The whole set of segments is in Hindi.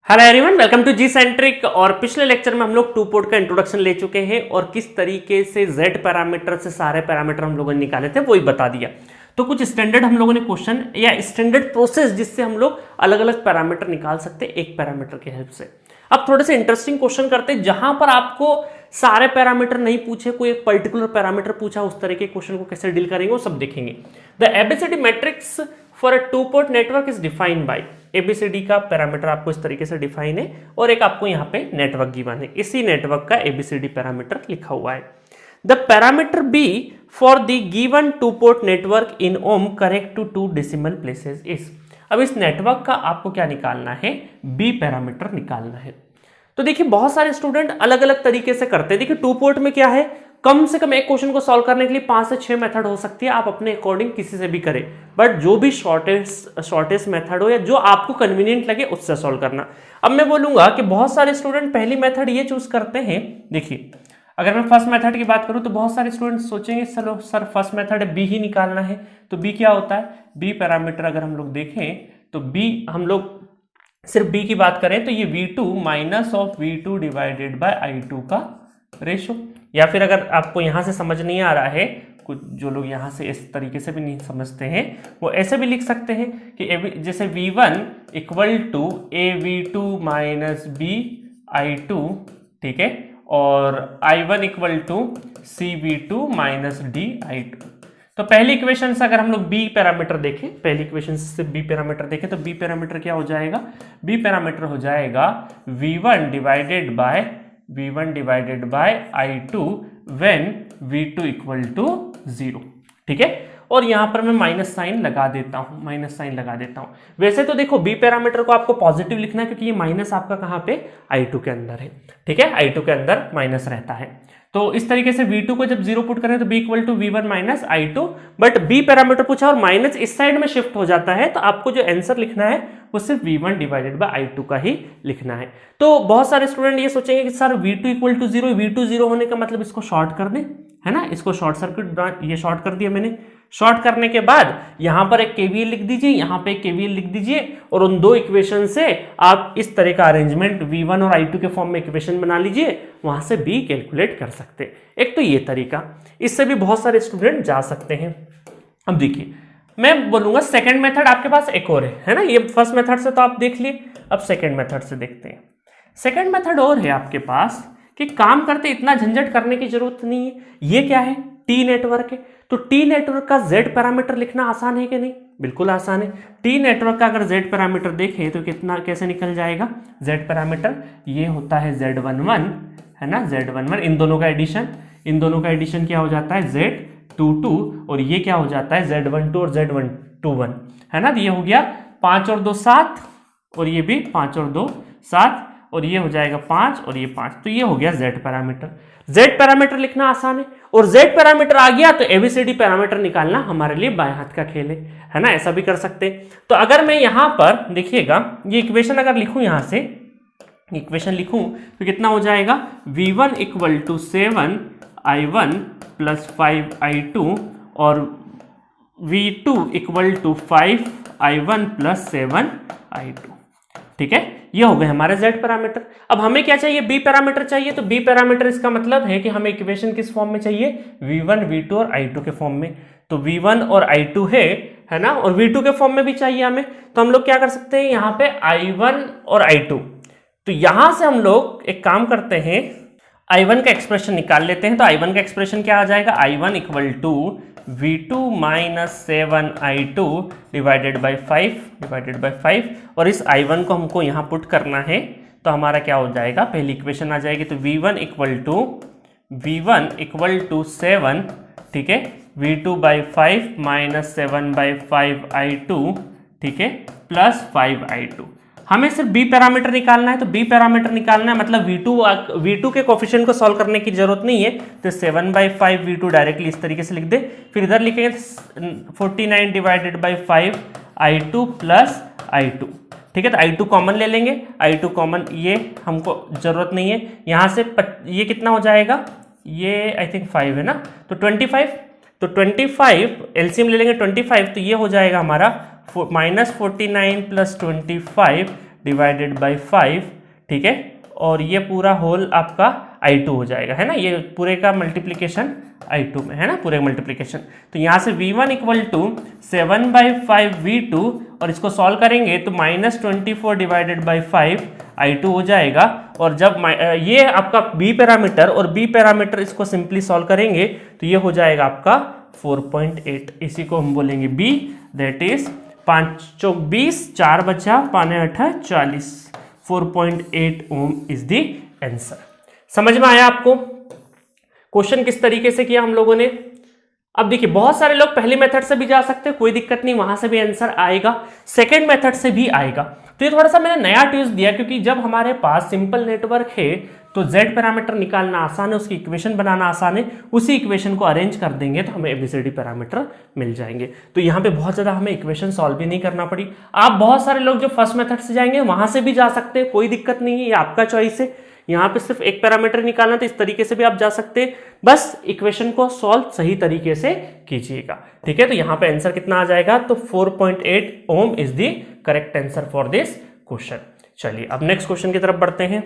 Hello everyone, welcome to G centric. और पिछले लेक्चर में हम लोग टू पोर्ट का इंट्रोडक्शन ले चुके हैं और किस तरीके से जेड पैरामीटर से सारे पैरामीटर हम लोगों ने निकाले थे वही बता दिया। तो कुछ स्टैंडर्ड हम लोगों ने क्वेश्चन या स्टैंडर्ड प्रोसेस जिससे हम लोग अलग अलग पैरामीटर निकाल सकते हैं एक पैरामीटर की हेल्प से। अब थोड़े से इंटरेस्टिंग क्वेश्चन करते हैं जहां पर आपको सारे पैरामीटर नहीं पूछे, कोई एक पर्टिकुलर पैरामीटर पूछा, उस तरह के क्वेश्चन को कैसे डील करेंगे वो सब देखेंगे। The ABCD matrix for a two port network is defined by, ABCD का पैरामीटर आपको इस तरीके से डिफाइन है और एक आपको यहाँ पे नेटवर्क गिवन है, इसी नेटवर्क का एबीसीडी पैरामीटर लिखा हुआ है। The parameter B for the given two port network in ohm correct to 2 decimal places is. अब इस नेटवर्क का आपको क्या निकालना है, बी पैरामीटर निकालना है। तो देखिए बहुत सारे स्टूडेंट अलग अलग तरीके से करते हैं। देखिए टू पोर्ट में क्या है, कम से कम एक क्वेश्चन को सॉल्व करने के लिए 5 से 6 मेथड हो सकती है, आप अपने अकॉर्डिंग किसी से भी करें, बट जो भी शॉर्टेस्ट मेथड हो या जो आपको कन्वीनियंट लगे उससे सॉल्व करना। अब मैं बोलूंगा कि बहुत सारे स्टूडेंट पहली मेथड ये चूज करते हैं। देखिए अगर मैं फर्स्ट मेथड की बात करूं तो बहुत सारे स्टूडेंट सोचेंगे चलो सर फर्स्ट मेथड है, बी ही निकालना है। तो बी क्या होता है, बी पैरामीटर अगर हम लोग देखें तो बी हम लोग सिर्फ बी की बात करें तो ये V2 minus of V2 divided by I2 का रेशो। या फिर अगर आपको यहां से समझ नहीं आ रहा है, कुछ जो लोग यहां से इस तरीके से भी नहीं समझते हैं वो ऐसे भी लिख सकते हैं कि जैसे V1 equal to AV2 minus BI2, ठीक है, और I1 equal to CV2 minus DI2। तो पहली इक्वेशन से अगर हम लोग बी पैरामीटर देखें, पहली इक्वेशन से बी पैरामीटर देखें तो बी पैरामीटर क्या हो जाएगा, बी पैरामीटर हो जाएगा V1 divided by I2 when V2 equal to 0, ठीक है। और यहां पर मैं माइनस साइन लगा देता हूं, वैसे तो देखो बी पैरामीटर को आपको पॉजिटिव लिखना है क्योंकि ये माइनस आपका कहां पे I2 के अंदर है, ठीक है, I2 के अंदर माइनस रहता है। तो इस तरीके से V2 को जब 0 पुट करें तो B equal to V1 minus I2, but B parameter पूछा और माइनस इस साइड में शिफ्ट हो जाता है तो आपको जो आंसर लिखना है वो सिर्फ V1 डिवाइडेड बाय I2 का ही लिखना है। तो बहुत सारे स्टूडेंट ये सोचेंगे कि sir V2 equal to 0, V2 0 होने का मतलब इसको शॉर्ट कर दें, है ना, इसको शॉर्ट सर्किट, ये शॉर्ट कर दिया मैंने। शॉर्ट करने के बाद यहां पर एक केवीएल लिख दीजिए, यहां पे एक केवीएल लिख दीजिए और उन दो इक्वेशन से आप इस तरह का अरेंजमेंट V1 और I2 के फॉर्म में इक्वेशन बना लीजिए, वहां से B कैलकुलेट कर सकते हैं। एक तो ये तरीका, इससे भी बहुत सारे स्टूडेंट जा सकते हैं। अब देखिए मैं बोलूंगा सेकंड मेथड आपके पास एक और है ना, ये फर्स्ट मेथड से तो आप देख लिए, अब सेकंड मेथड से देखते हैं। सेकंड मेथड और है आपके पास कि काम करते इतना झंझट करने की जरूरत नहीं है। ये क्या है, टी नेटवर्क है, तो टी नेटवर्क का जेड पैरामीटर लिखना आसान है कि नहीं, बिल्कुल आसान है। टी नेटवर्क का अगर जेड पैरामीटर देखें तो कितना कैसे निकल जाएगा, जेड पैरामीटर ये होता है Z11, है ना, Z11, इन दोनों का एडिशन क्या हो जाता है Z22, और ये क्या हो जाता है Z12 और Z21, है ना। तो ये हो गया 5 और 2 7, और ये भी 5 और 2 7, और ये हो जाएगा 5 और ये 5, तो ये हो गया जेड पैरामीटर। जेड पैरामीटर लिखना आसान है और जेड पैरामीटर आ गया तो एबीसीडी पैरामीटर निकालना हमारे लिए बाएं हाथ का खेल है ना, ऐसा भी कर सकते हैं। तो अगर मैं यहां पर देखिएगा ये इक्वेशन अगर लिखूं, यहां से इक्वेशन लिखूं तो कितना हो जाएगा, V1 equal to 7 I1 plus 5 I2 और V2 equal to 5 I1 plus 7 I2, ठीक है। ये हो गए हमारे Z पैरामीटर। अब हमें क्या चाहिए, B पैरामीटर चाहिए। तो B पैरामीटर इसका मतलब है कि हमें इक्वेशन किस फॉर्म में चाहिए, V1 V2 और I2 के फॉर्म में। तो V1 और I2 है ना, और V2 के फॉर्म में भी चाहिए हमें। तो हम लोग क्या कर सकते हैं, यहाँ पे I1 और I2, तो यहां से हम लोग एक काम करते हैं, I1 का एक्सप्रेशन निकाल लेते हैं। तो I1 का एक्सप्रेशन क्या आ जाएगा, I1 equal to V2 minus 7 I2 divided by 5, और इस I1 को हमको यहाँ पुट करना है तो हमारा क्या हो जाएगा, पहली इक्वेशन आ जाएगी। तो V1 इक्वल टू 7, ठीक है, V2 by 5 minus 7 by 5 I2, ठीक है, प्लस 5 I2। हमें सिर्फ बी पैरामीटर निकालना है, तो बी पैरामीटर निकालना है मतलब V2 के कोफिशिएंट को सॉल्व करने की जरूरत नहीं है। तो 7/5 V2 डायरेक्टली इस तरीके से लिख दे, फिर इधर लिखेंगे 49 divided by 5 I2 plus I2, ठीक है। तो I2 कॉमन ले लेंगे, I2 कॉमन, ये हमको जरूरत नहीं है। यहाँ से ये कितना हो जाएगा, ये आई थिंक 5 है ना, तो 25, तो 25 एलसीएम ले लेंगे 25, तो ये हो जाएगा हमारा -49 प्लस 25 डिवाइडेड बाई 5, ठीक है, और ये पूरा होल आपका I2 हो जाएगा, है ना, ये पूरे का मल्टीप्लीकेशन I2 में है ना, पूरे मल्टीप्लीकेशन। तो यहाँ से V1 इक्वल टू 7/5 V2 और इसको सॉल्व करेंगे तो -24 डिवाइडेड बाई 5 I2 हो जाएगा। और जब ये आपका B पैरामीटर और B पैरामीटर इसको सिंपली सॉल्व करेंगे तो ये हो जाएगा आपका 4.8, इसी को हम बोलेंगे B, दैट इज 5 चौक 20, 4 बचा 5 8 40, 4.8 ओम इज द आंसर। समझ में आया आपको क्वेश्चन किस तरीके से किया हम लोगों ने? अब देखिए बहुत सारे लोग पहले मेथड से भी जा सकते हैं, कोई दिक्कत नहीं, वहां से भी आंसर आएगा, सेकंड मेथड से भी आएगा। तो ये थोड़ा सा मैंने नया ट्विस्ट दिया क्योंकि जब हमारे पास सिंपल नेटवर्क है तो Z पैरामीटर निकालना आसान है, उसकी इक्वेशन बनाना आसान है, उसी इक्वेशन को अरेंज कर देंगे तो हमें ABCD पैरामीटर मिल जाएंगे। तो यहाँ पे बहुत ज़्यादा हमें इक्वेशन सॉल्व भी नहीं करना पड़ी। आप बहुत सारे लोग जो फर्स्ट मेथड से जाएंगे वहां से भी जा सकते हैं, कोई दिक्कत नहीं है, ये आपका चॉइस है। यहाँ पे सिर्फ एक पैरामीटर निकालना तो इस तरीके से भी आप जा सकते हैं, बस इक्वेशन को सॉल्व सही तरीके से कीजिएगा, ठीक है। तो यहाँ पे आंसर कितना आ जाएगा? तो 4.8 ohm is the correct answer for this question. चलिए अब नेक्स्ट क्वेश्चन की तरफ बढ़ते हैं।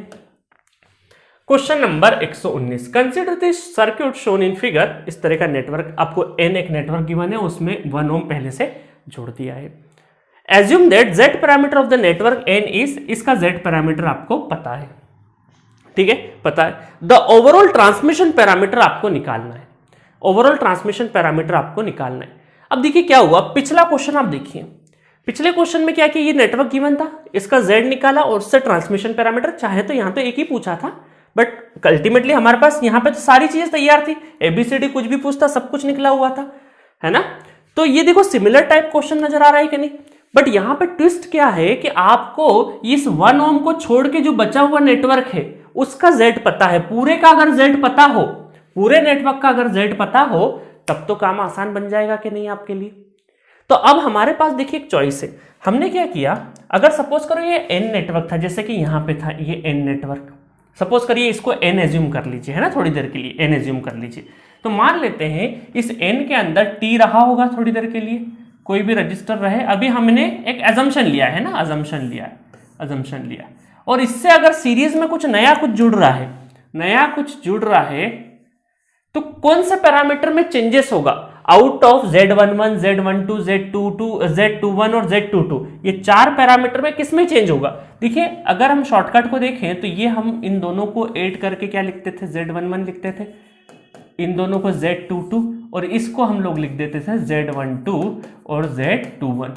Question number 119, consider this circuit shown in figure. इस तरह का नेटवर्क आपको n एक नेटवर्क गिवन है, उसमें 1 ओम पहले से जोड़ दिया है। Assume that Z parameter of the network n is, इसका Z पैरामीटर आपको पता है, ठीक है, पता है। द ओवरऑल ट्रांसमिशन पैरामीटर आपको निकालना है, ओवरऑल ट्रांसमिशन पैरामीटर आपको निकालना है। अब देखिए क्या हुआ, पिछला क्वेश्चन आप देखिए, पिछले क्वेश्चन में क्या किया, ये नेटवर्क गिवन था, इसका Z निकाला और उससे ट्रांसमिशन पैरामीटर, चाहे तो यहां तो एक ही पूछा था बट अल्टीमेटली हमारे पास यहाँ पे तो सारी चीजें तैयार थी, ABCD कुछ भी पूछता सब कुछ निकला हुआ था, है ना। तो ये देखो सिमिलर टाइप क्वेश्चन नजर आ रहा है कि नहीं, बट यहाँ पे ट्विस्ट क्या है कि आपको इस 1 ओम को छोड़ के जो बचा हुआ नेटवर्क है उसका Z पता है। पूरे का अगर Z पता हो, पूरे नेटवर्क का अगर Z पता हो तब तो काम आसान बन जाएगा कि नहीं आपके लिए। तो अब हमारे पास देखिए एक चॉइस है, हमने क्या किया, अगर सपोज करो ये N नेटवर्क था, जैसे कि यहाँ पे था ये N नेटवर्क, सपोज करिए इसको N एज्यूम कर लीजिए, है ना, थोड़ी देर के लिए N एज्यूम कर लीजिए। तो मान लेते हैं इस N के अंदर T रहा होगा थोड़ी देर के लिए, कोई भी रजिस्टर रहे। अभी हमने एक एजम्पशन लिया है ना, अजम्पशन लिया और इससे अगर सीरीज में कुछ नया कुछ जुड़ रहा है, नया कुछ जुड़ रहा है तो कौन से पैरामीटर में चेंजेस होगा? Out of Z11, Z12, Z21 और Z22, ये 4 पैरामीटर में किस में चेंज होगा? देखिए अगर हम शॉर्टकट को देखें तो ये हम इन दोनों को ऐड करके क्या लिखते थे, Z11 लिखते थे, इन दोनों को Z22 और इसको हम लोग लिख देते थे Z12 और Z21।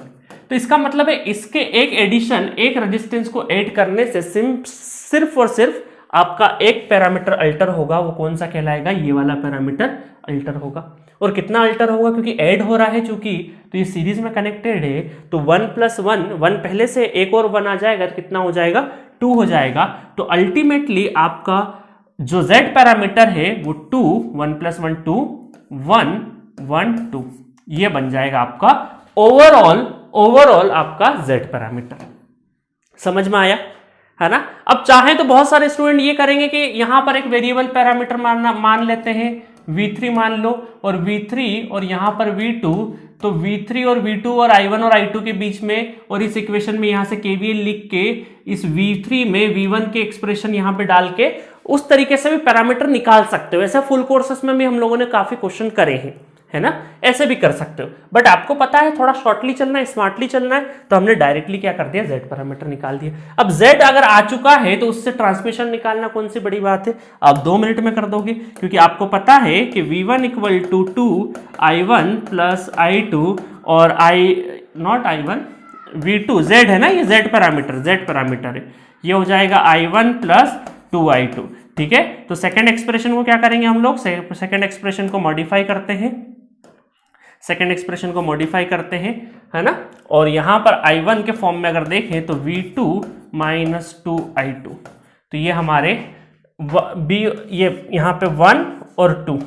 तो इसका मतलब है इसके एक एडिशन, एक रेजिस्टेंस को ऐड करने से सिर्फ और सिर्फ आपका एक पैरामीटर अल्टर होगा, वो कौन सा कहलाएगा? ये वाला पैरामीटर अल्टर होगा। और कितना अल्टर होगा? क्योंकि ऐड हो रहा है चूंकि, तो ये सीरीज में कनेक्टेड है, तो 1 + 1 पहले से एक और 1 आ जाएगा तो कितना हो जाएगा? 2 हो जाएगा। तो अल्टीमेटली आपका जो Z पैरामीटर है वो 2, 1 + 1 2, 1 1 2, ये बन जाएगा आपका ओवरऑल आपका Z पैरामीटर। समझ में आया, है ना। अब चाहे तो बहुत सारे स्टूडेंट ये करेंगे कि यहां पर एक वेरिएबल पैरामीटर मान लेते हैं, V3 मान लो, और V3 और यहां पर V2, तो V3 और V2 और I1 और I2 के बीच में, और इस इक्वेशन में यहां से KVL लिख के इस V3 में V1 के एक्सप्रेशन यहां पे डाल के उस तरीके से भी पैरामीटर निकाल सकते हो। ऐसा फुल कोर्सेस में भी हम लोगों ने काफी क्वेश्चन करे हैं, है ना, ऐसे भी कर सकते हो। बट आपको पता है थोड़ा शॉर्टली चलना है, स्मार्टली चलना है, तो हमने डायरेक्टली क्या कर दिया, Z पैरामीटर निकाल दिया। अब Z अगर आ चुका है तो उससे ट्रांसमिशन निकालना कौन सी बड़ी बात है, आप 2 मिनट में कर दोगे, क्योंकि आपको पता है कि V1 = 2 I1 + I2 और V2 Z है ना, ये Z पैरामीटर है, ये हो जाएगा I1 + 2I2, ठीक है। तो सेकेंड एक्सप्रेशन को क्या करेंगे हम लोग, सेकेंड एक्सप्रेशन को मॉडिफाई करते हैं, है ना। और यहां पर I1 के फॉर्म में अगर देखें तो V2 - 2I2, तो ये हमारे ये यहां पे 1 और 2,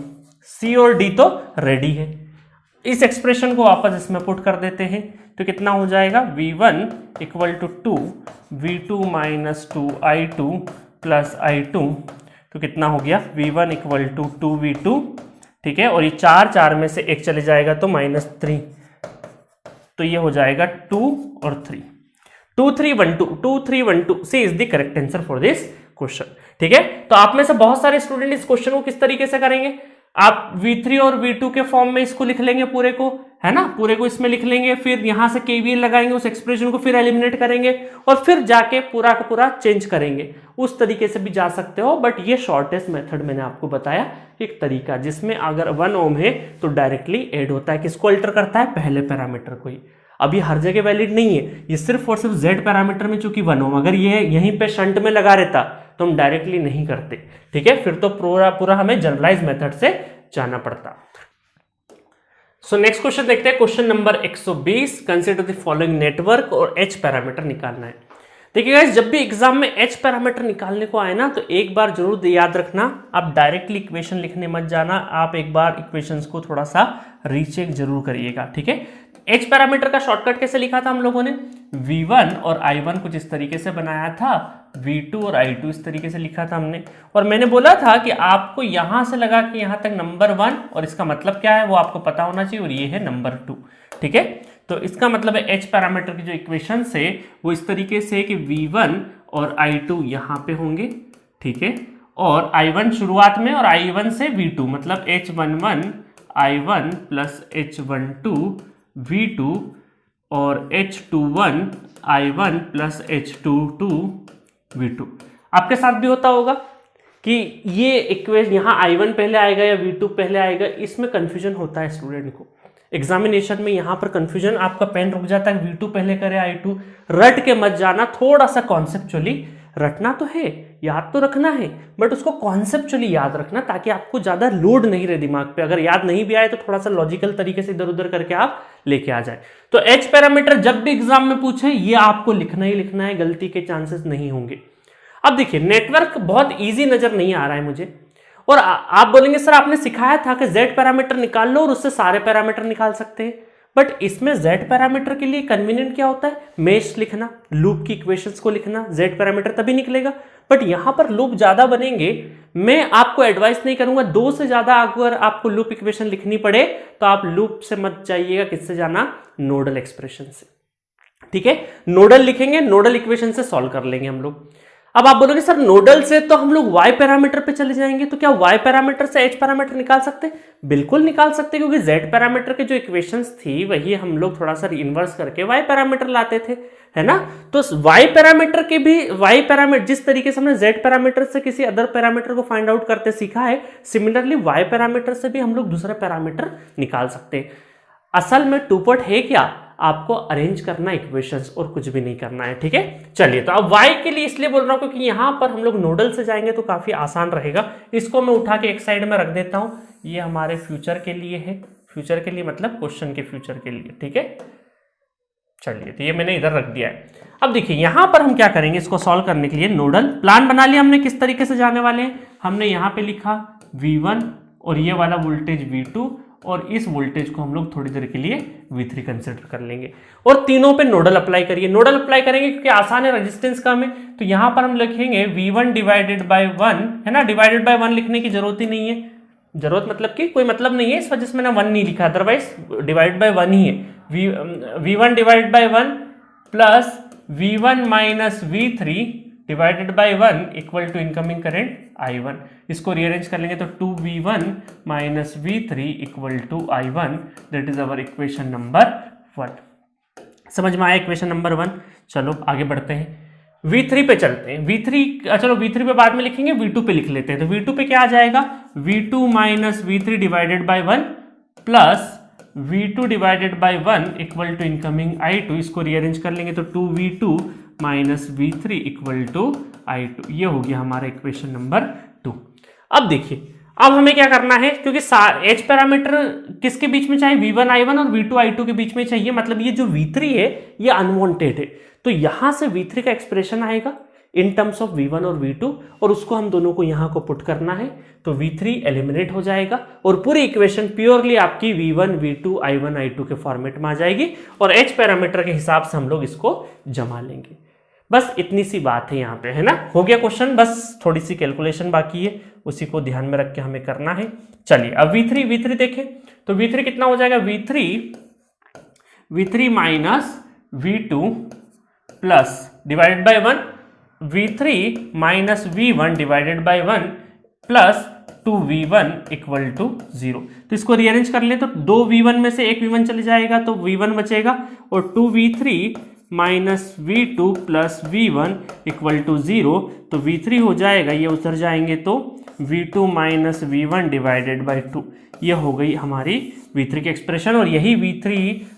C और D तो रेडी है। इस एक्सप्रेशन को वापस इसमें पुट कर देते हैं तो कितना हो जाएगा, V1 = 2, V2 - 2I2 + I2, तो कितना हो गया, V1 = 2V2, ठीक है। और ये 4 में से 1 चले जाएगा तो -3, तो ये हो जाएगा 2 और 3। 2312 C is the correct answer for this question. ठीक है, तो आप में से बहुत सारे स्टूडेंट इस क्वेश्चन को किस तरीके से करेंगे, आप V3 और V2 के फॉर्म में इसको लिख लेंगे पूरे को, है ना, पूरे को इसमें लिख लेंगे, फिर यहां से KVL लगाएंगे, उस एक्सप्रेशन को फिर एलिमिनेट करेंगे और फिर जाके पूरा का पूरा चेंज करेंगे। उस तरीके से भी जा सकते हो, बट ये शॉर्टेस्ट मेथड मैंने आपको बताया एक तरीका, जिसमें अगर 1 ओम है तो डायरेक्टली ऐड होता है, किसको अल्टर करता है, पहले पैरामीटर को ही। अब ये हर जगह वैलिड नहीं है, ये सिर्फ और सिर्फ Z पैरामीटर में चूंकि 1 ओम, अगर ये यहीं पे शंट में लगा रहता तो हम डायरेक्टली नहीं करते। ठीक है, फिर तो पूरा हमें जनरलाइज मेथड से जाना पड़ता। सो नेक्स्ट क्वेश्चन देखते हैं, question number 120, consider the following network और H पैरामीटर निकालना है। देखिए गाइस, जब भी एग्जाम में H पैरामीटर निकालने को आए ना तो एक बार जरूर याद रखना, आप डायरेक्टली इक्वेशन लिखने मत जाना, आप एक बार इक्वेशंस को थोड़ा सा रीचेक जरूर करिएगा। ठीक है, H पैरामीटर का शॉर्टकट कैसे लिखा था हम लोगों ने, V1 और I1 कुछ इस तरीके से बनाया था, V2 और I2 इस तरीके से लिखा था हमने, और मैंने बोला था कि आपको यहां से लगा कि यहां तक नंबर 1 और इसका मतलब क्या है वो आपको पता होना चाहिए, और ये है नंबर 2। ठीक है, तो इसका मतलब है H पैरामीटर की जो इक्वेशन है वो इस तरीके से कि V1 और I2 यहां पे होंगे। ठीक है, और I1 शुरुआत में और I1 से V2, मतलब H11 I1 plus H12 V2 और H21 I1 plus H22 V2। आपके साथ भी होता होगा कि ये इक्वेशन यहाँ I1 पहले आएगा या V2 पहले आएगा, इसमें कंफ्यूजन होता है स्टूडेंट को एग्जामिनेशन में। यहाँ पर कंफ्यूजन, आपका पेन रुक जाता है, V2 पहले करे I2, रट के मत जाना, थोड़ा सा कॉन्सेप्चुअली रटना तो है, याद तो रखना है, बट उसको कॉन्सेप्चुअली याद रखना ताकि आपको ज्यादा लोड नहीं रहे दिमाग पे। अगर याद नहीं भी आए तो थोड़ा सा लॉजिकल तरीके से इधर उधर करके आप लेके आ जाए। तो H पैरामीटर जब भी एग्जाम में पूछे ये आपको लिखना ही लिखना है, गलती के चांसेस नहीं होंगे। अब देखिए, नेटवर्क बहुत ईजी नजर नहीं आ रहा है मुझे, और आप बोलेंगे सर आपने सिखाया था कि Z पैरामीटर निकाल लो और उससे सारे पैरामीटर निकाल सकते हैं, बट इसमें Z पैरामीटर के लिए कन्वीनियंट क्या होता है, मेश लिखना, लूप की इक्वेशंस को लिखना, Z पैरामीटर तभी निकलेगा। बट यहां पर लूप ज्यादा बनेंगे, मैं आपको एडवाइस नहीं करूंगा, 2 से ज्यादा अगर आपको लूप इक्वेशन लिखनी पड़े तो आप लूप से मत जाइएगा, किससे जाना, नोडल एक्सप्रेशन से। ठीक है, नोडल लिखेंगे, नोडल इक्वेशन से सॉल्व कर लेंगे हम लोग। अब आप बोलोगे सर नोडल से तो हम लोग Y पैरामीटर पे चले जाएंगे, तो क्या Y पैरामीटर से H पैरामीटर निकाल सकते हैं? बिल्कुल निकाल सकते हैं, क्योंकि Z पैरामीटर के जो इक्वेशंस थी वही हम लोग थोड़ा सा इन्वर्स करके Y पैरामीटर लाते थे, है ना। तो Y पैरामीटर के भी, Y पैरामीटर जिस तरीके से हमने Z पैरामीटर से किसी अदर पैरामीटर को फाइंड आउट करते सीखा है, सिमिलरली Y पैरामीटर से भी हम लोग दूसरा पैरामीटर निकाल सकते हैं। असल में टूपट है क्या, आपको अरेंज करना इक्वेशंस और कुछ भी नहीं करना है। ठीक है, चलिए, तो अब y के लिए इसलिए बोल रहा हूं क्योंकि यहां पर हम लोग नोडल से जाएंगे तो काफी आसान रहेगा। इसको मैं उठा के एक साइड में रख देता हूं, ये हमारे फ्यूचर के लिए है, फ्यूचर के लिए मतलब क्वेश्चन के फ्यूचर के लिए। ठीक है, चलिए, तो ये मैंने इधर रख दिया है। अब देखिए यहां पर हम क्या करेंगे, इसको सॉल्व करने के लिए नोडल प्लान बना लिया हमने, किस तरीके से जाने वाले हैं। हमने यहां पे लिखा V1 और ये वाला वोल्टेज V2, और इस वोल्टेज को हम लोग थोड़ी देर के लिए V3 कंसिडर कर लेंगे, और तीनों पे नोडल अप्लाई करिए। नोडल अप्लाई करेंगे क्योंकि आसान है, रेजिस्टेंस कम है, तो यहां पर हम लिखेंगे V1 डिवाइडेड बाय 1, है ना। डिवाइडेड बाय 1 लिखने की जरूरत ही नहीं है, जरूरत मतलब कि कोई मतलब नहीं है, इस वजह से मैंने 1 नहीं लिखा, अदरवाइज डिवाइड बाय 1 ही है। V1 divide by 1 plus V1 minus V3 divided by 1 equal to incoming current I1। इसको रीअरेंज कर लेंगे तो 2V1 minus V3 equal to I1, that is our equation number 1। समझ में आया इक्वेशन नंबर 1। चलो आगे बढ़ते हैं, V3 पे चलते हैं। चलो V3 पे बाद में लिखेंगे, V2 पे लिख लेते हैं। तो V2 पे क्या आ जाएगा, V2 minus V3 divided by 1 plus V2 divided by 1 equal to incoming I2। इसको रीअरेंज कर लेंगे तो 2V2 minus V3 equal to I2। ये हो गया हमारा इक्वेशन नंबर 2। अब देखिए, अब हमें क्या करना है, क्योंकि H पैरामीटर किसके बीच में चाहिए, V1 I1 और V2 I2 के बीच में चाहिए, मतलब ये जो V3 है ये अनवांटेड है, तो यहां से V3 का एक्सप्रेशन आएगा इन टर्म्स ऑफ V1 और V2, और उसको हम दोनों को यहां को पुट करना है, तो V3 एलिमिनेट हो जाएगा और पूरी इक्वेशन प्योरली आपकी V1 V2 I1 I2 के फॉर्मेट में आ जाएगी, और H पैरामीटर के हिसाब से हम लोग इसको जमा लेंगे। बस इतनी सी बात है यहाँ पे, है ना। हो गया क्वेश्चन, बस थोड़ी सी कैलकुलेशन बाकी है, उसी को ध्यान में रख के हमें करना है। चलिए अब V3 देखें, तो V3 कितना हो जाएगा, V3 minus V2 plus divided by 1 v3 minus v1 divided by 1 plus 2v1 equal to 0। तो इसको रीअरेंज कर ले तो 2v1 में से एक v1 चले जाएगा तो v1 बचेगा और 2v3 minus v2 plus v1 equal to 0। तो v3 हो जाएगा, ये उधर जाएंगे तो v2 minus v1 divided by 2। ये हो गई हमारी v3 की एक्सप्रेशन और यही v3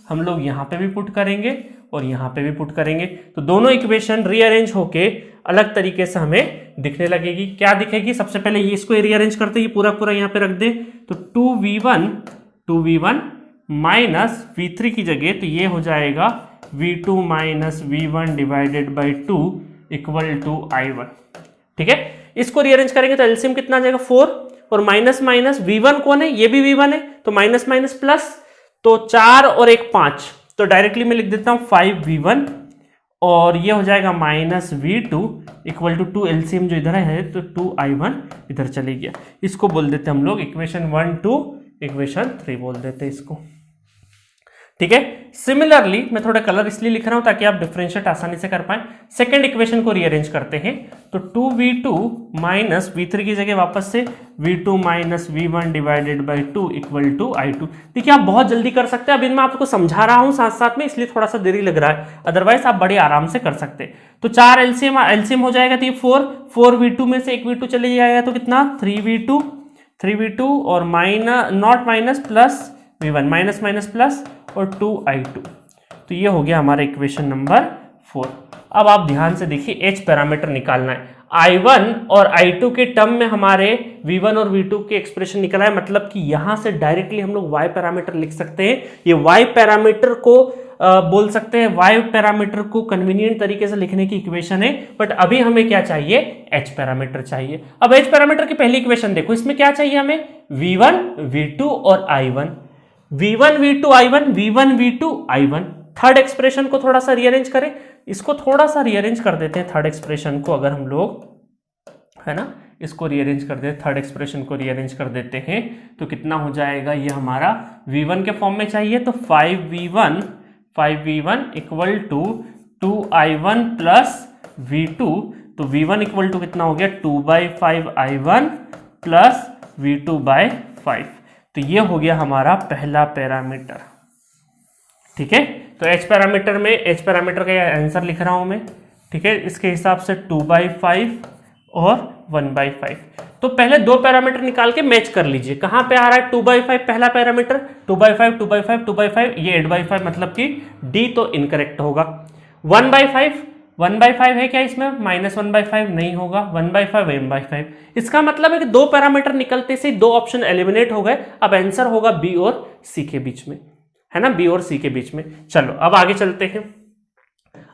हम लोग यहाँ पे भी पुट करेंगे और यहाँ पे भी पुट करेंगे। तो दोनों इक्वेशन रीअरेंज होके अलग तरीके से हमें दिखने लगेगी। क्या दिखेगी? सबसे पहले ये इसको रीअरेंज करते हैं, ये पूरा पूरा यहाँ पे रख दे तो 2v1 माइनस v3 की जगह तो ये हो जाएगा v2 minus v1 divided by 2 equal to i1। ठीक है, इसको रीअरेंज करेंगे तो एलसीएम कितना आ जाएगा 4 और माइनस माइनस v1 कौन है? ये भी v1 है तो माइनस माइनस प्लस, तो 4 और 1 5, तो डायरेक्टली मैं लिख देता हूं 5v1 और ये हो जाएगा minus v2 equal to 2 LCM जो इधर है तो 2i1 इधर चले गया। इसको बोल देते हम लोग इक्वेशन 1 2 इक्वेशन 3 बोल देते हैं इसको। ठीक है, सिमिलरली मैं थोड़ा कलर इसलिए लिख रहा हूं ताकि आप डिफरेंशिएट आसानी से कर पाए। सेकंड इक्वेशन को रीअरेंज करते हैं तो 2v2 माइनस v3 की जगह वापस से v2 minus v1 divided by 2 equal to i2। देखिए आप बहुत जल्दी कर सकते हैं, अब इनमें आपको समझा रहा हूं साथ साथ में, इसलिए थोड़ा सा देरी लग रहा है, अदरवाइज आप बड़े आराम से कर सकते हैं। तो 4 एलसीएम हो जाएगा तो ये 4v2 में से एक v2 चले जाएगा तो कितना 3v2 और not minus plus v1 minus minus plus और 2i2। तो ये हो गया हमारा इक्वेशन नंबर 4। अब आप ध्यान से देखिए एच पैरामीटर निकालना है। i1 और i2 के टर्म में हमारे v1 और v2 के एक्सप्रेशन निकला है, मतलब कि यहां से डायरेक्टली हम लोग y पैरामीटर लिख सकते हैं। ये y पैरामीटर को बोल सकते हैं, y पैरामीटर को कन्वीनियंट तरीके से लिखने की इक्वेशन है। बट अभी हमें क्या चाहिए? h पैरामीटर चाहिए। अब h पैरामीटर की पहली इक्वेशन देखो, इसमें क्या चाहिए हमें? v1 v2 और i1, v1 v2 i1, v1 v2 i1। Third expression को थोड़ा सा रीअरेंज करें, इसको थोड़ा सा रीअरेंज कर देते हैं थर्ड एक्सप्रेशन को, अगर हम लोग है ना इसको रीअरेंज कर देते, थर्ड एक्सप्रेशन को रीअरेंज कर देते हैं तो कितना हो जाएगा? ये हमारा v1 के फॉर्म में चाहिए तो 5v1 equal to 2i1 plus v2। तो v1 इक्वल टू कितना हो गया? 2/5i1 plus v2/5। तो ये हो गया हमारा पहला पैरामीटर। ठीक है, तो एच पैरामीटर का आंसर लिख रहा हूं मैं। ठीक है, इसके हिसाब से 2/5 और 1/5। तो पहले दो पैरामीटर निकाल के मैच कर लीजिए। कहां पे आ रहा है 2/5 पहला पैरामीटर? 2/5 ये 8/5 मतलब कि डी तो इनकरेक्ट होगा। 1/5 है क्या इसमें? -1/5 नहीं होगा, 1/5 इसका मतलब है कि दो पैरामीटर निकलते से दो ऑप्शन एलिमिनेट हो गए। अब आंसर होगा बी और सी के बीच में, है ना, बी और सी के बीच में। चलो अब आगे चलते हैं।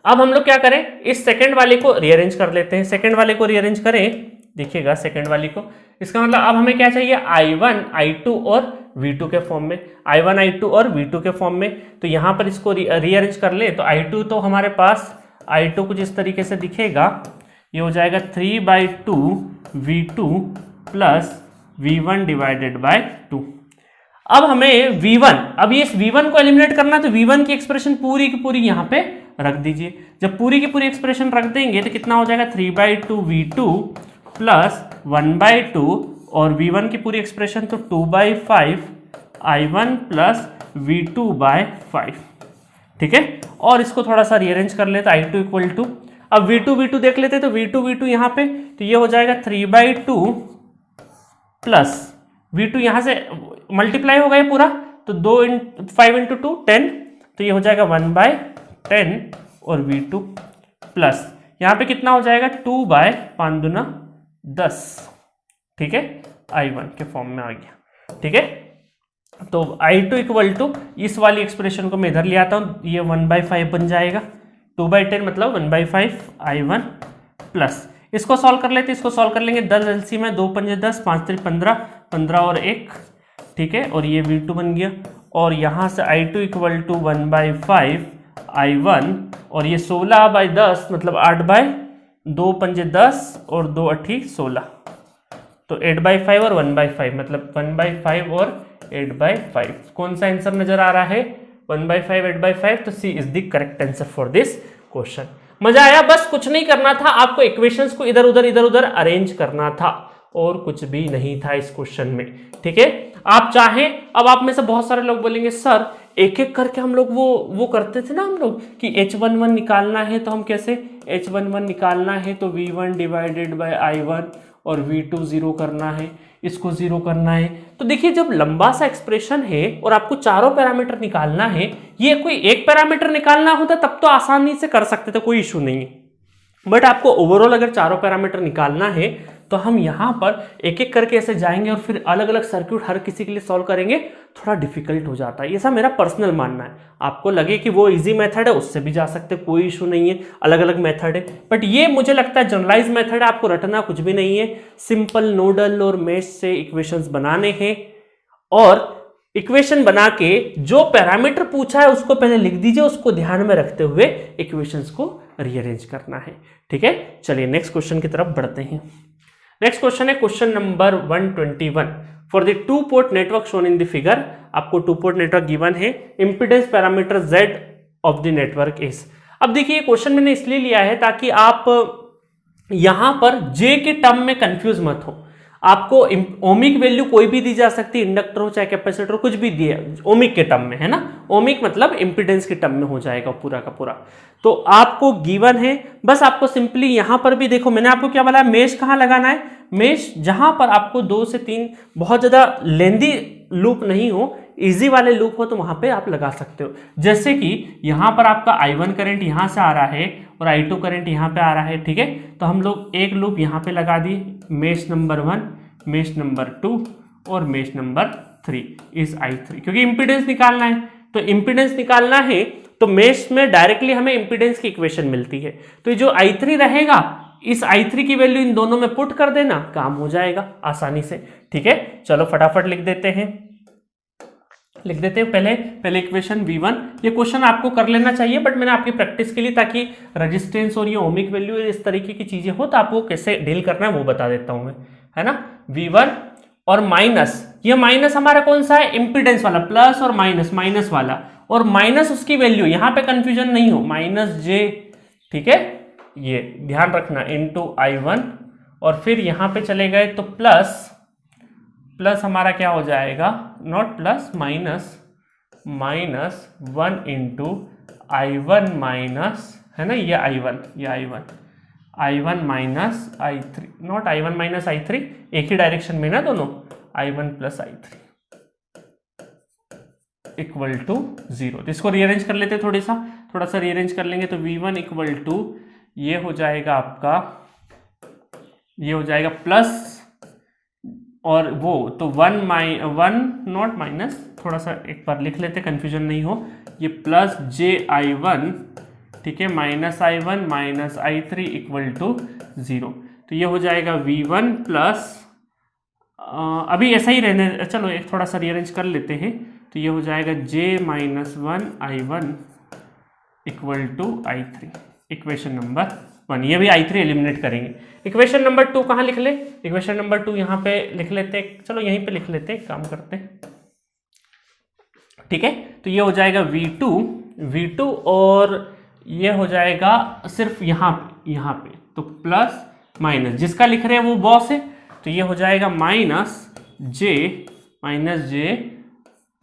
अब हम लोग क्या करें? इस सेकंड वाले को रीअरेंज कर लेते हैं। सेकंड वाले को रीअरेंज करें, देखिएगा सेकंड वाली को। इसका मतलब अब हमें क्या चाहिए? i1 i2 और v2 के फॉर्म में, i1 i2 और v2 के फॉर्म में। तो यहां पर इसको रीअरेंज कर ले तो i2 तो हमारे पास i2 कुछ इस तरीके से दिखेगा, ये हो जाएगा 3/2 v2 plus v1 divided bye 2। अब हमें v1, अब ये v1 को एलिमिनेट करना है तो v1 की एक्सप्रेशन पूरी की पूरी यहाँ पे रख दीजिए। जब पूरी की पूरी एक्सप्रेशन रख देंगे तो कितना हो जाएगा? 3/2 v2 प्लस 1/2 और v1 की पूरी एक्सप्रेशन तो 2/5 i1 प्लस v2/5। ठीक है, और इसको थोड़ा सा रीअरेंज कर लेते i2 इक्वल टू, अब v2 देख लेते तो v2 यहाँ पे तो ये हो जाएगा 3/2 प्लस v2 यहाँ से मल्टीप्लाई होगा ये पूरा तो 5 × 2 10, तो ये हो जाएगा 1/10 और v2 प्लस यहाँ पे कितना हो जाएगा? 2/5 × 10। ठीक है, i1 के फॉर्म में आ गया। ठीक है, तो i2 इक्वल टू इस वाली एक्सप्रेशन को मैं इधर ले आता हूं, ये 1/5 बन जाएगा, 2/10 मतलब 1/5 i1 प्लस, इसको सॉल्व कर लेते, इसको सॉल्व कर लेंगे। 10 एलसीएम में 2 × 5 = 10, 5 × 3 = 15, 15 और 1। ठीक है, और ये v2 बन गया और यहाँ से i2 इक्वल टू 1/5 i1 और ये 16/10 मतलब 8/2 × 10 और 2 × 8 = 16, तो 8/5 और 1/5 मतलब 1/5 और 8/5। कौन सा आंसर नजर आ रहा है? 1/5 8/5। तो C is the correct answer for this question. मजा आया? बस कुछ नहीं करना था आपको, इक्वेशंस को इधर उधर अरेंज करना था और कुछ भी नहीं था इस क्वेश्चन में। ठीक है, आप चाहें, अब आप में से बहुत सारे लोग बोलेंगे सर एक एक करके हम लोग वो करते थे ना हम लोग कि H11 निकालना है तो हम कैसे, H11 निकालना है तो V1 डिवाइडेड बाय I1 और V2 जीरो करना है, इसको जीरो करना है। तो देखिए जब लंबा सा एक्सप्रेशन है और आपको चारों पैरामीटर निकालना है, ये कोई एक पैरामीटर निकालना होता तब तो आसानी से कर सकते थे, कोई इशू नहीं है, बट आपको ओवरऑल अगर चारों पैरामीटर निकालना है तो हम यहां पर एक एक करके ऐसे जाएंगे और फिर अलग अलग सर्किट हर किसी के लिए सॉल्व करेंगे, थोड़ा डिफिकल्ट हो जाता है। ऐसा मेरा पर्सनल मानना है। आपको लगे कि वो इजी मेथड है उससे भी जा सकते, कोई इशू नहीं है, अलग अलग मेथड है, बट ये मुझे लगता है जनरलाइज मेथड है, आपको रटना कुछ भी नहीं है। सिंपल नोडल और मेश से इक्वेशंस बनाने हैं और इक्वेशन बना के जो पैरामीटर पूछा है उसको पहले लिख दीजिए, उसको ध्यान में रखते हुए इक्वेशंस को रीअरेंज करना है। ठीक है, चलिए नेक्स्ट क्वेश्चन की तरफ बढ़ते हैं। नेक्स्ट क्वेश्चन है question number 121 for the two port network shown in the figure. आपको टू पोर्ट नेटवर्क गिवन है, impedance parameter Z of the network is. अब देखिए क्वेश्चन मैंने इसलिए लिया है ताकि आप यहां पर J के टर्म में कंफ्यूज मत हो। आपको ओमिक वैल्यू कोई भी दी जा सकती है, इंडक्टर हो चाहे कैपेसिटर हो, कुछ भी दिए ओमिक के टर्म में, है ना। ओमिक मतलब इंपीडेंस के टर्म में हो जाएगा पूरा का पूरा। तो आपको गिवन है, बस आपको सिंपली यहां पर भी देखो मैंने आपको क्या बोला, मेश कहां लगाना है, मेश जहां पर आपको 2 से 3 बहुत ज्यादा लेंदी लूप नहीं हो, इजी वाले लूप हो, तो वहां पे आप लगा सकते हो। जैसे कि यहां पर आपका I1 करंट यहां से आ रहा है और I2 करंट यहां पे आ रहा है। ठीक है, तो हम लोग एक लूप यहां पे लगा दिए, मेश नंबर 1, मेश नंबर 2 और मेश नंबर 3 इज I3, क्योंकि इंपीडेंस निकालना है। तो इंपीडेंस निकालना है तो मेश में डायरेक्टली हमें इंपीडेंस की इक्वेशन मिलती है, तो जो I3 रहेगा इस I3 की वैल्यू इन दोनों में पुट कर देना, काम हो जाएगा आसानी से। ठीक है, चलो फटाफट लिख देते हैं पहले इक्वेशन V1। ये क्वेश्चन आपको कर लेना चाहिए, बट मैंने आपकी प्रैक्टिस के लिए, ताकि रेजिस्टेंस और ये ओमिक वैल्यू इस तरीके की चीजें हो तो आपको कैसे डील करना है वो बता देता हूं मैं, है ना। V1 और माइनस, ये माइनस हमारा कौन सा है, इंपीडेंस वाला, प्लस और माइनस वाला, और माइनस उसकी वैल्यू, यहां पे कंफ्यूजन नहीं हो, -j। ठीक है, ये ध्यान रखना, इनटू I1, और फिर यहां पे चले गए तो प्लस हमारा क्या हो जाएगा, not plus, minus 1 into I1 minus, है ना, ये I1 minus I3, not I1 minus I3, एक ही डायरेक्शन में ना दोनों, I1 plus I3 equal to 0। तो इसको रीअरेंज कर लेते थोड़ा सा रीअरेंज कर लेंगे तो V1 इक्वल टू ये हो जाएगा आपका, ये हो जाएगा प्लस और वो तो 1 नॉट माइनस, थोड़ा सा एक बार लिख लेते कंफ्यूजन नहीं हो, ये प्लस JI1, ठीक है, -I1 minus I3 equal to 0। तो ये हो जाएगा V1 प्लस, अभी ऐसा ही रहने, चलो एक थोड़ा सा रीअरेंज कर लेते हैं, तो ये हो जाएगा J-1 I1 equal to I3, equation number 1। ये भी I3 एलिमिनेट करेंगे। इक्वेशन नंबर 2 कहाँ लिख ले, इक्वेशन नंबर 2 यहाँ पे लिख लेते, चलो यहीं पे लिख लेते, काम करते हैं। ठीक है, तो ये हो जाएगा V2 और ये हो जाएगा सिर्फ यहाँ पे तो प्लस माइनस, जिसका लिख रहे हैं वो बॉस है, तो ये हो जाएगा -j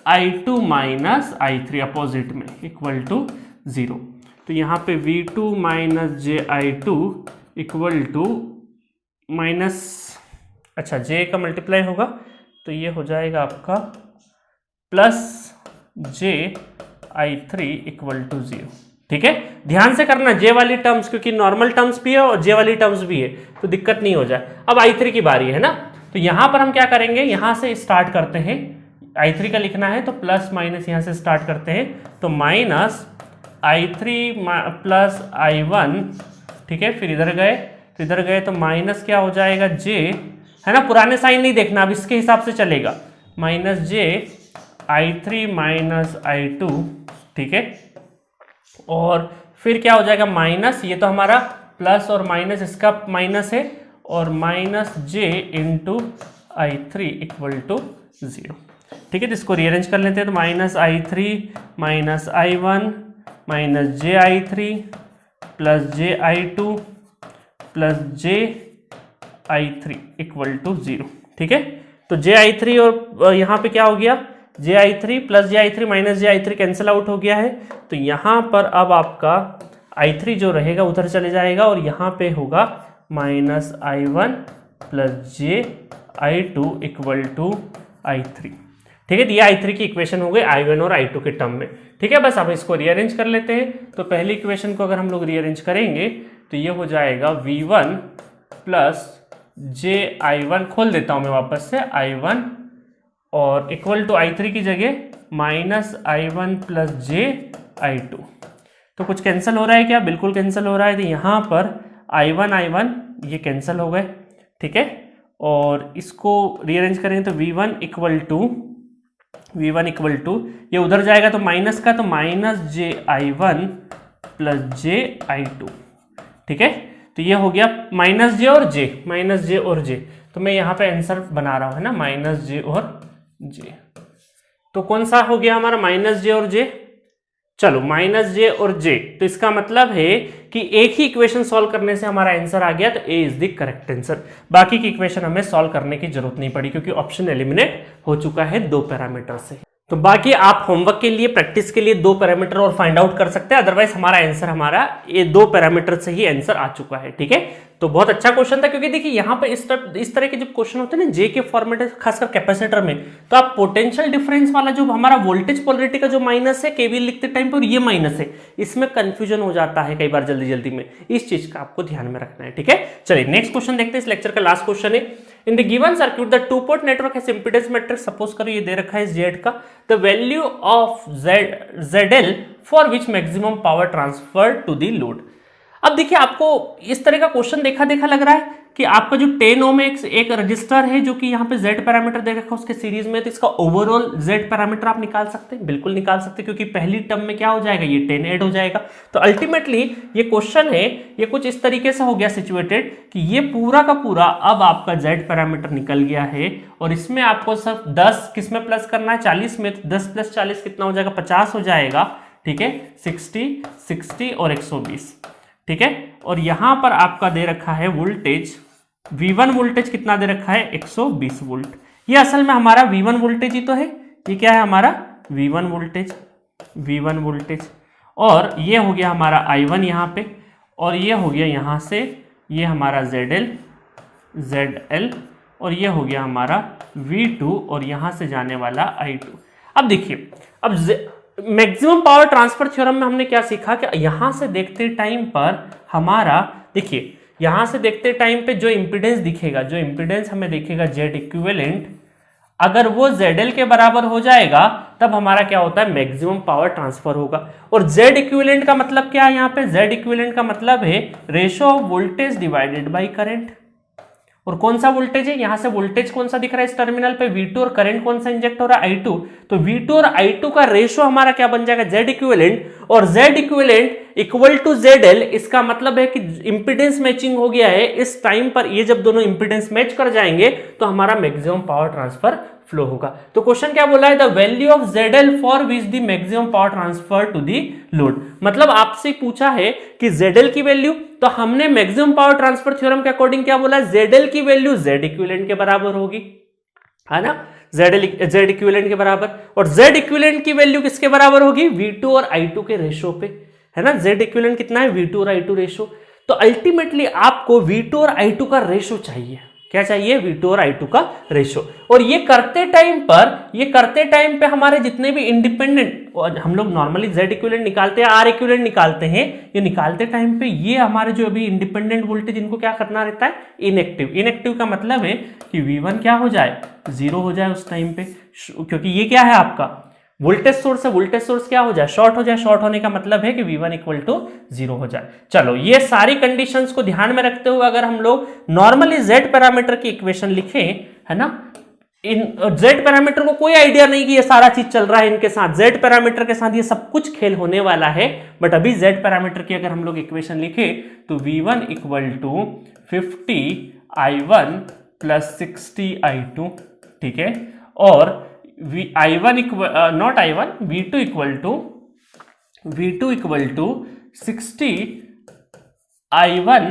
I2 minus I3 opposite में इक्वल टू 0। तो यहाँ पे V2 minus JI2 equal to minus, अच्छा J का मल्टीप्लाई होगा तो ये हो जाएगा आपका प्लस JI3 इक्वल टू 0। ठीक है, ध्यान से करना J वाली टर्म्स, क्योंकि नॉर्मल टर्म्स भी है और J वाली टर्म्स भी है, तो दिक्कत नहीं हो जाए। अब I3 की बारी है ना, तो यहां पर हम क्या करेंगे, यहां से स्टार्ट करते हैं, I3 का लिखना है तो प्लस माइनस यहां से स्टार्ट करते हैं, तो माइनस I3 प्लस I1, ठीक है, फिर इधर गए तो माइनस क्या हो जाएगा J, है ना, पुराने साइन नहीं देखना, अब इसके हिसाब से चलेगा, -j I3 माइनस I2, ठीक है, और फिर क्या हो जाएगा माइनस, ये तो हमारा प्लस और माइनस, इसका माइनस है, और -j into I3 equal to 0। ठीक है, तो इसको रीअरेंज कर लेते हैं, तो -I3 minus I1 minus JI3 plus ji2 plus ji3 equal to 0। ठीक है, तो ji3 और यहाँ पे क्या हो गया, ji3 plus ji3 minus ji3 cancel out हो गया है। तो यहाँ पर अब आपका i3 जो रहेगा उधर चले जाएगा और यहाँ पे होगा minus i1 plus ji2 equal to i3। ठीक है, तो ये i3 की इक्वेशन हो गई i1 और i2 के टर्म में। ठीक है, बस अब इसको रीअरेंज कर लेते हैं। तो पहली इक्वेशन को अगर हम लोग रीअरेंज करेंगे तो ये हो जाएगा v1 प्लस ji1, खोल देता हूं मैं वापस से, i1 और इक्वल टू i3 की जगह माइनस i1 प्लस ji2। तो कुछ कैंसिल हो रहा है क्या, बिल्कुल कैंसिल हो रहा है। तो यहाँ पर i1 ये कैंसिल हो गए। ठीक है, और इसको रीअरेंज करेंगे तो v1 इक्वल टू ये उधर जाएगा तो माइनस का, तो माइनस ji1 प्लस ji2। ठीक है, तो ये हो गया माइनस जे और जे, तो मैं यहाँ पे आंसर बना रहा हूँ, है ना, माइनस जे और जे। तो कौन सा हो गया हमारा, माइनस जे और जे। चलो माइनस जे और जे, तो इसका मतलब है कि एक ही इक्वेशन सॉल्व करने से हमारा आंसर आ गया, तो ए इज द करेक्ट आंसर। बाकी की इक्वेशन हमें सॉल्व करने की जरूरत नहीं पड़ी क्योंकि ऑप्शन एलिमिनेट हो चुका है 2 पैरामीटर से। तो बाकी आप होमवर्क के लिए, प्रैक्टिस के लिए 2 पैरामीटर और फाइंड आउट कर सकते हैं, अदरवाइज हमारा आंसर ये 2 पैरामीटर से ही आंसर आ चुका है। ठीक है, तो बहुत अच्छा क्वेश्चन था क्योंकि देखिए यहाँ पे इस तरह के जब क्वेश्चन होते हैं ना जे के फॉर्मेट है, खासकर कैपेसिटर में, तो आप पोटेंशियल डिफरेंस वाला जो हमारा वोल्टेज पोलरिटी का जो माइनस है केवीएल लिखते टाइम पर, ये माइनस है, इसमें कंफ्यूजन हो जाता है कई बार जल्दी में, इस चीज का आपको ध्यान में रखना है। ठीक है, चलिए नेक्स्ट क्वेश्चन देखते हैं। इस लेक्चर का लास्ट क्वेश्चन है, in the given circuit the 2 port network has impedance matrix, suppose करो ये दे रखा है Z का, the value of ZL for which maximum power transfer to the load. अब देखिए आपको इस तरह का क्वेश्चन देखा लग रहा है कि आपका जो 10 ओम एक रजिस्टर है जो कि यहाँ पे Z पैरामीटर दे रखा है उसके सीरीज में, तो इसका ओवरऑल Z पैरामीटर आप निकाल सकते हैं, बिल्कुल निकाल सकते हैं, क्योंकि पहली टर्म में क्या हो जाएगा, ये 10 ऐड हो जाएगा। तो अल्टीमेटली ये क्वेश्चन है, ये कुछ इस तरीके से हो गया सिचुएटेड कि ये पूरा का पूरा अब आपका Z पैरामीटर निकल गया है और इसमें आपको सिर्फ 10 किस में प्लस करना है, 40 में, तो 10 प्लस 40 कितना हो जाएगा, 50 हो जाएगा। ठीक है, 60 और 120। ठीक है, और यहां पर आपका दे रखा है वोल्टेज V1 वोल्टेज कितना दे रखा है, 120 वोल्ट। ये असल में हमारा V1 वोल्टेज ही तो है, ये क्या है हमारा V1 वोल्टेज, और ये हो गया हमारा I1 यहाँ पे, और ये हो गया यहाँ से ये हमारा ZL, और ये हो गया हमारा V2 और यहाँ से जाने वाला I2। अब देखिए, अब मैक्सिमम पावर ट्रांसफर थ्योरम में हमने क्या सीखा कि यहां से देखते टाइम पर हमारा, देखिए यहां से देखते टाइम पे जो इंपीडेंस दिखेगा, जो इंपीडेंस हमें दिखेगा Z इक्विवेलेंट, अगर वो ZL के बराबर हो जाएगा तब हमारा क्या होता है, मैक्सिमम पावर ट्रांसफर होगा। और Z इक्विवेलेंट का मतलब क्या है, यहाँ पे Z इक्विवेलेंट का मतलब है ratio of voltage divided by current. और कौन सा वोल्टेज है, यहां से वोल्टेज कौन सा दिख रहा है इस टर्मिनल पे, V2, और करंट कौन सा इंजेक्ट हो रहा है, I2। तो V2 और I2 का रेशियो हमारा क्या बन जाएगा, Z इक्विवेलेंट, और Z equivalent equal to ZL। इसका मतलब है कि इंपीडेंस मैचिंग हो गया है इस टाइम पर, ये जब दोनों इंपीडेंस मैच कर जाएंगे तो हमारा मैक्सिमम पावर ट्रांसफर फ्लो होगा। तो क्वेश्चन क्या बोला है, the value of ZL for which the maximum power transfer to the load. मतलब आपसे पूछा है कि ZL की वैल्यू, तो हमने मैक्सिमम पावर ट्रांसफर थ्योरम के अकॉर्डिंग क्या बोला, ZL की वैल्यू Z इक्विवेलेंट के बराबर होगी, है ना, Z इक्विवेलेंट के बराबर। और Z इक्विवेलेंट की वैल्यू किसके बराबर होगी, V2 और I2 के रेशियो पे, है ना। Z इक्विवेलेंट कितना है, V2 और I2 रेशियो। तो अल्टीमेटली आपको V2 और I2 का रेशियो चाहिए, क्या चाहिए, V2 और I2 का रेशियो। और ये करते टाइम पे हमारे जितने भी इंडिपेंडेंट, हम लोग नॉर्मली Z इक्विवेलेंट निकालते हैं, R इक्विवेलेंट निकालते हैं, ये निकालते टाइम पे ये हमारे जो अभी इंडिपेंडेंट वोल्टेज, इनको क्या करना रहता है, इनएक्टिव का मतलब है कि V1 क्या हो जाए, 0 हो जाए उस टाइम पे, क्योंकि ये क्या है आपका वोल्टेज सोर्स है, वोल्टेज सोर्स क्या हो जाए, शॉर्ट हो जाए। शॉर्ट होने का मतलब है कि V1 इक्वल टू 0 हो जाए। चलो ये सारी कंडीशंस को ध्यान में रखते हुए अगर हम लोग नॉर्मली Z पैरामीटर की इक्वेशन लिखें, है ना, इन Z पैरामीटर को कोई आइडिया नहीं कि ये सारा चीज चल रहा है इनके साथ, Z पैरामीटर के साथ ये सब कुछ खेल होने वाला है। बट अभी Z पैरामीटर की अगर हम लोग इक्वेशन लिखे तो V1 equal to 50I1 plus 60I2, ठीक है, और V2 equal to 60 I1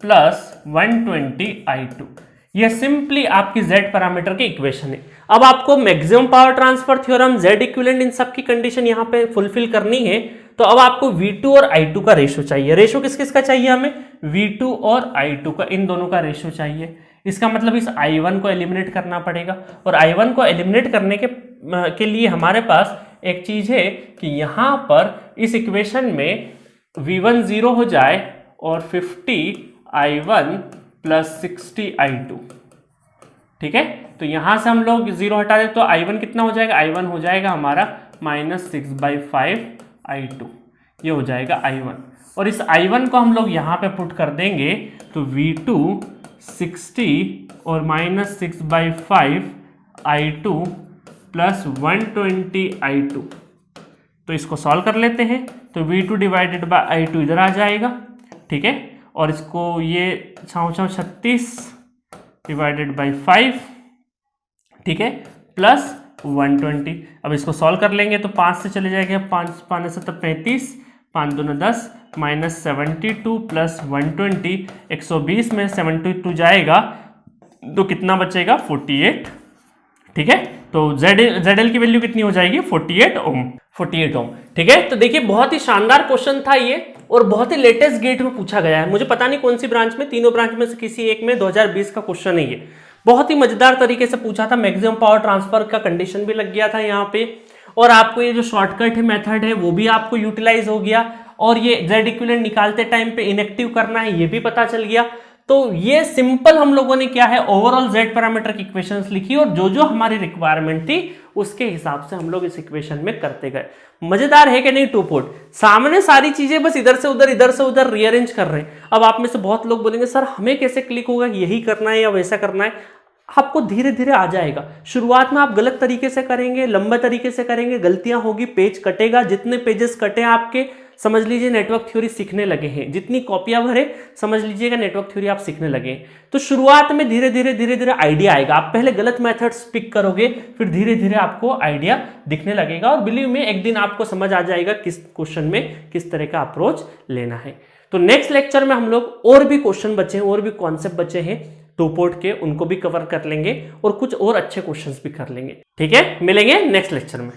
plus 120 I2। यह सिंपली आपकी Z पैरामीटर की इक्वेशन है। अब आपको maximum power transfer theorem, Z equivalent, इन सब की कंडीशन यहाँ पे फुलफिल करनी है। तो अब आपको V2 और I2 का रेशो चाहिए। रेशो किस किस का चाहिए हमें? V2 और I2 का, इन दोनों का रेशो चाहिए। इसका मतलब इस I1 को एलिमिनेट करना पड़ेगा, और I1 को एलिमिनेट करने के लिए हमारे पास एक चीज है कि यहां पर इस इक्वेशन में V1 0 हो जाए और 50 I1 प्लस 60 I2। ठीक है, तो यहां से हम लोग 0 हटा दें तो I1 कितना हो जाएगा? I1 हो जाएगा हमारा -6/5 I2। ये हो जाएगा I1, और इस I1 को हम लोग यहां पे पुट कर देंगे तो V2 60 और -6/5 I2 प्लस 120 I2। तो इसको सॉल्व कर लेते हैं, तो V2 डिवाइडेड बाय I2 इधर आ जाएगा। ठीक है, और इसको ये 36 डिवाइडेड बाई 5, ठीक है, प्लस 120। अब इसको सॉल्व कर लेंगे तो 5 से चले जाएंगे, 5 5 से 35, 5 दूना 10, -72 प्लस 120, 120 में 72 जाएगा तो कितना बचेगा? 48। ठीक है, तो ZL की वैल्यू कितनी हो जाएगी? 48 ओम। 48 ओम। ठीक है, तो देखिए बहुत ही शानदार क्वेश्चन था ये, और बहुत ही लेटेस्ट गेट में पूछा गया है। मुझे पता नहीं कौन सी ब्रांच में, तीनों ब्रांच में से किसी एक में 2020 का क्वेश्चन है ये। बहुत ही मजेदार तरीके से पूछा था। मैक्सिमम पावर ट्रांसफर का कंडीशन भी लग गया था यहाँ पे, और आपको ये जो शॉर्टकट है मेथड है वो भी आपको यूटिलाइज हो गया, और ये Z इक्विवेलेंट निकालते टाइम पे इनएक्टिव करना है ये भी पता चल गया। तो ये सिंपल हम लोगों ने क्या है, ओवरऑल Z पैरामीटर की इक्वेशंस लिखी, और जो जो हमारी रिक्वायरमेंट थी उसके हिसाब से हम लोग इस इक्वेशन में करते गए। मजेदार है कि नहीं? टू पुट सामने सारी चीजें बस इधर से उधर रीअरेंज कर रहे हैं। अब आप में से बहुत लोग बोलेंगे सर हमें कैसे क्लिक होगा, यही करना है या वैसा करना है? आपको धीरे धीरे आ जाएगा। शुरुआत में आप गलत तरीके से करेंगे, लंबे तरीके से करेंगे, गलतियां होगी, पेज कटेगा। जितने पेजेस कटे आपके, समझ लीजिए नेटवर्क थ्योरी सीखने लगे हैं। जितनी कॉपियां भरे, समझ लीजिएगा नेटवर्क थ्योरी आप सीखने लगे हैं। तो शुरुआत में धीरे धीरे आइडिया आएगा। आप पहले गलत मेथड्स पिक करोगे, फिर धीरे धीरे आपको आइडिया दिखने लगेगा, और बिलीव में एक दिन आपको समझ आ जाएगा किस क्वेश्चन में किस तरह का अप्रोच लेना है। तो नेक्स्ट लेक्चर में हम लोग और भी क्वेश्चन बचे हैं, और भी कॉन्सेप्ट बचे हैं टू पोर्ट के, उनको भी कवर कर लेंगे, और कुछ और अच्छे क्वेश्चंस भी कर लेंगे। ठीक है, मिलेंगे नेक्स्ट लेक्चर में।